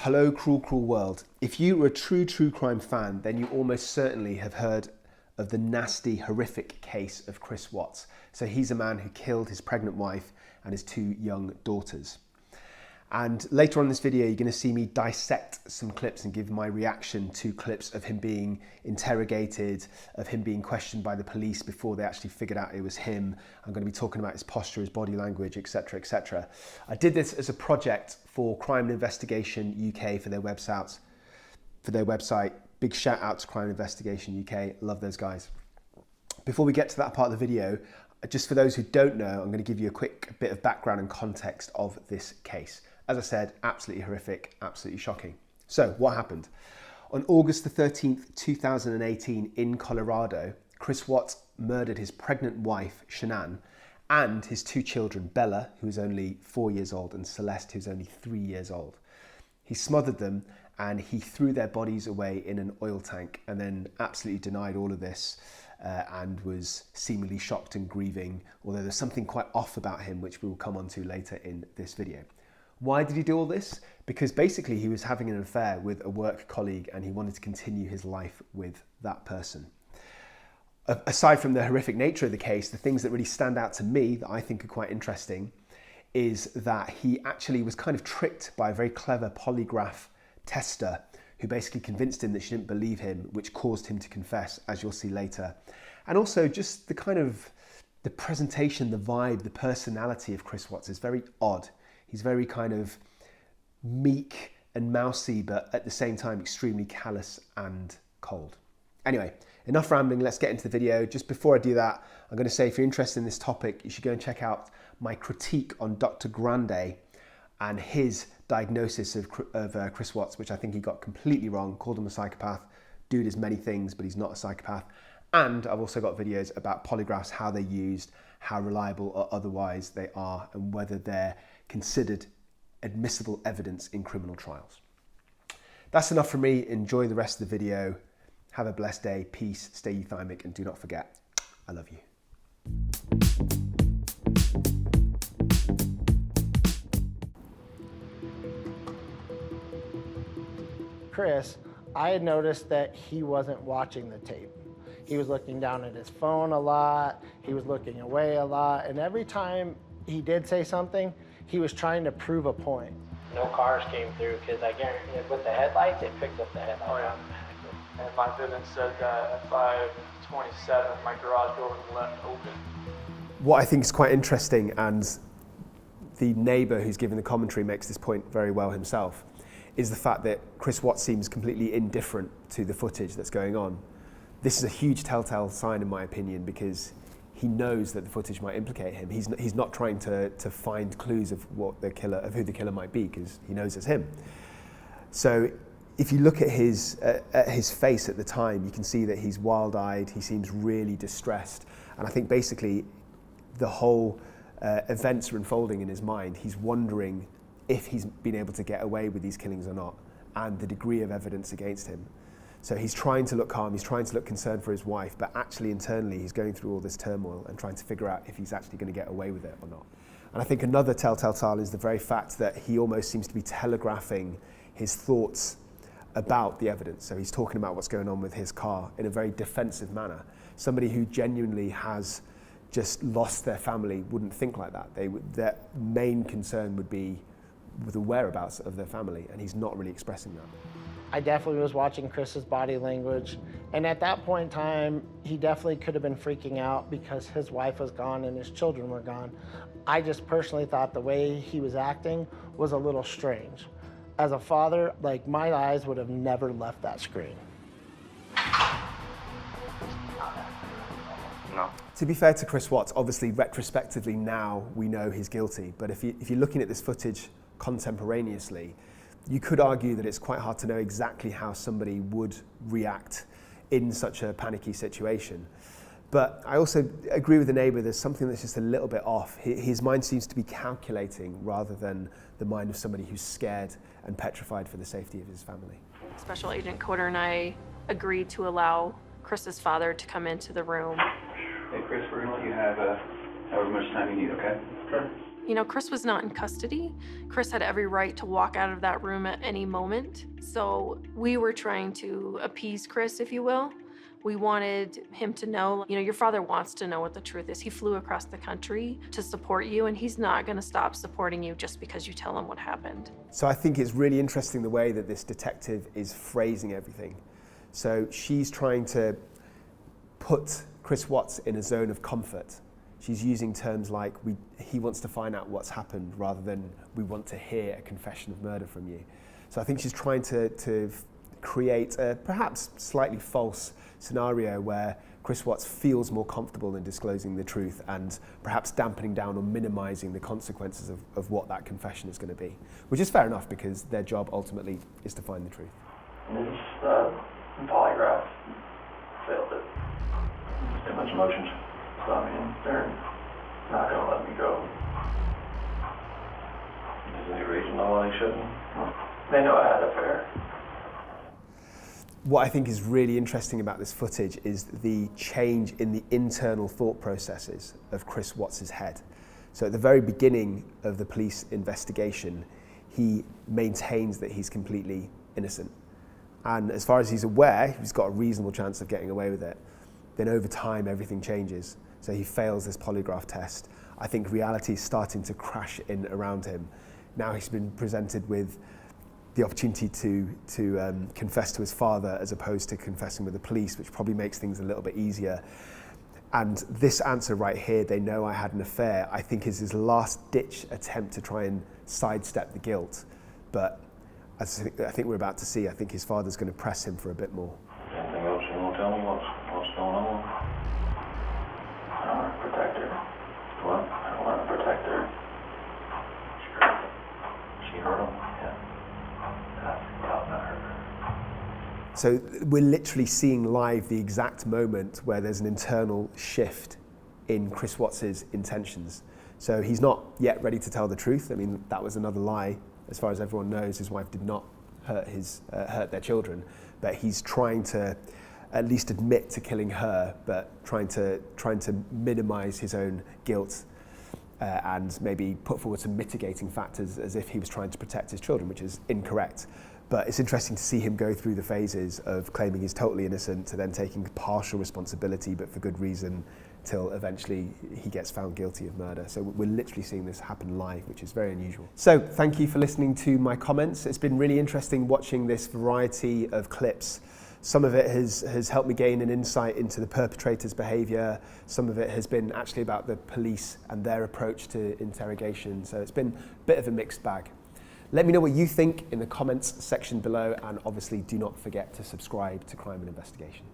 Hello, cruel, cruel world. If you are a true crime fan, then you almost certainly have heard of the nasty, horrific case of Chris Watts. So he's a man who killed his pregnant wife and his 2 young daughters. And later on in this video, you're going to see me dissect some clips and give my reaction to clips of him being interrogated, of him being questioned by the police before they actually figured out it was him. I'm going to be talking about his posture, his body language, etc., etc. I did this as a project for Crime+InvestigationUK for their website. Big shout out to Crime+InvestigationUK. Love those guys. Before we get to that part of the video, just for those who don't know, I'm going to give you a quick bit of background and context of this case. As I said, absolutely horrific, absolutely shocking. So what happened? On August the 13th, 2018 in Colorado, Chris Watts murdered his pregnant wife, Shanann, and his 2 children, Bella, who was only 4 years old, and Celeste, who's only 3 years old. He smothered them and he threw their bodies away in an oil tank and then absolutely denied all of this and was seemingly shocked and grieving, although there's something quite off about him, which we will come on to later in this video. Why did he do all this? Because basically he was having an affair with a work colleague and he wanted to continue his life with that person. Aside from the horrific nature of the case, the things that really stand out to me that I think are quite interesting is that he actually was kind of tricked by a very clever polygraph tester who basically convinced him that she didn't believe him, which caused him to confess, as you'll see later. And also just the kind of the presentation, the vibe, the personality of Chris Watts is very odd. He's very kind of meek and mousy, but at the same time extremely callous and cold. Anyway, enough rambling, let's get into the video. Just before I do that, I'm going to say if you're interested in this topic, you should go and check out my critique on Dr. Grande and his diagnosis of Chris Watts, which I think he got completely wrong, called him a psychopath. Dude is many things, but he's not a psychopath. And I've also got videos about polygraphs, how they're used, how reliable or otherwise they are, and whether they're considered admissible evidence in criminal trials. That's enough from me. Enjoy the rest of the video. Have a blessed day. Peace, stay euthymic, and do not forget, I love you. Chris, I had noticed that he wasn't watching the tape. He was looking down at his phone a lot, he was looking away a lot, and every time he did say something, he was trying to prove a point. No cars came through because I guarantee with the headlights, it picked up the headlights. Oh yeah. And my vids said that at 5:27, my garage door was left open. What I think is quite interesting, and the neighbour who's giving the commentary makes this point very well himself, is the fact that Chris Watts seems completely indifferent to the footage that's going on. This is a huge telltale sign, in my opinion, because he knows that the footage might implicate him. He's not trying to find clues of who the killer might be, because he knows it's him. So if you look at his face at the time, you can see that he's wild-eyed. He seems really distressed, and I think basically the whole events are unfolding in his mind. He's wondering if he's been able to get away with these killings or not, and the degree of evidence against him. So he's trying to look calm, he's trying to look concerned for his wife, but actually internally he's going through all this turmoil and trying to figure out if he's actually going to get away with it or not. And I think another telltale sign is the very fact that he almost seems to be telegraphing his thoughts about the evidence. So he's talking about what's going on with his car in a very defensive manner. Somebody who genuinely has just lost their family wouldn't think like that. Their main concern would be with the whereabouts of their family, and he's not really expressing that. I definitely was watching Chris's body language, and at that point in time, he definitely could have been freaking out because his wife was gone and his children were gone. I just personally thought the way he was acting was a little strange. As a father, like, my eyes would have never left that screen. No. To be fair to Chris Watts, obviously retrospectively now we know he's guilty, but if you're looking at this footage contemporaneously, you could argue that it's quite hard to know exactly how somebody would react in such a panicky situation. But I also agree with the neighbour, there's something that's just a little bit off. His mind seems to be calculating rather than the mind of somebody who's scared and petrified for the safety of his family. Special Agent Coder and I agreed to allow Chris's father to come into the room. Hey Chris, we're going to let you have however much time you need, okay? Sure. You know, Chris was not in custody. Chris had every right to walk out of that room at any moment. So we were trying to appease Chris, if you will. We wanted him to know, you know, your father wants to know what the truth is. He flew across the country to support you, and he's not going to stop supporting you just because you tell him what happened. So I think it's really interesting the way that this detective is phrasing everything. So she's trying to put ChrisWatts in a zone of comfort. She's using terms like, he wants to find out what's happened rather than we want to hear a confession of murder from you. So I think she's trying to create a perhaps slightly false scenario where ChrisWatts feels more comfortable in disclosing the truth and perhaps dampening down or minimizing the consequences of what that confession is going to be, which is fair enough because their job ultimately is to find the truth. Polygraph failed it. Too much emotions. So I mean, they're not going to let me go. Is there any reason why they shouldn't? They know I had an affair. What I think is really interesting about this footage is the change in the internal thought processes of Chris Watts' head. So at the very beginning of the police investigation, he maintains that he's completely innocent. And as far as he's aware, he's got a reasonable chance of getting away with it. Then over time, everything changes. So he fails this polygraph test. I think reality is starting to crash in around him. Now he's been presented with the opportunity to confess to his father as opposed to confessing with the police, which probably makes things a little bit easier. And this answer right here, they know I had an affair, I think is his last ditch attempt to try and sidestep the guilt. But as I think we're about to see, I think his father's going to press him for a bit more. Anything else you want to tell me? What's going on? I don't want to protect her. What? I don't want to protect her. She hurt him? Yeah. So we're literally seeing live the exact moment where there's an internal shift in Chris Watts' intentions. So he's not yet ready to tell the truth. I mean, that was another lie. As far as everyone knows, his wife did not hurt their children, but he's trying to at least admit to killing her, but trying to minimize his own guilt and maybe put forward some mitigating factors as if he was trying to protect his children, which is incorrect. But it's interesting to see him go through the phases of claiming he's totally innocent to then taking partial responsibility, but for good reason, till eventually he gets found guilty of murder. So we're literally seeing this happen live, which is very unusual. So thank you for listening to my comments. It's been really interesting watching this variety of clips. Some of it has helped me gain an insight into the perpetrator's behaviour. Some of it has been actually about the police and their approach to interrogation. So it's been a bit of a mixed bag. Let me know what you think in the comments section below, and obviously do not forget to subscribe to Crime and Investigation.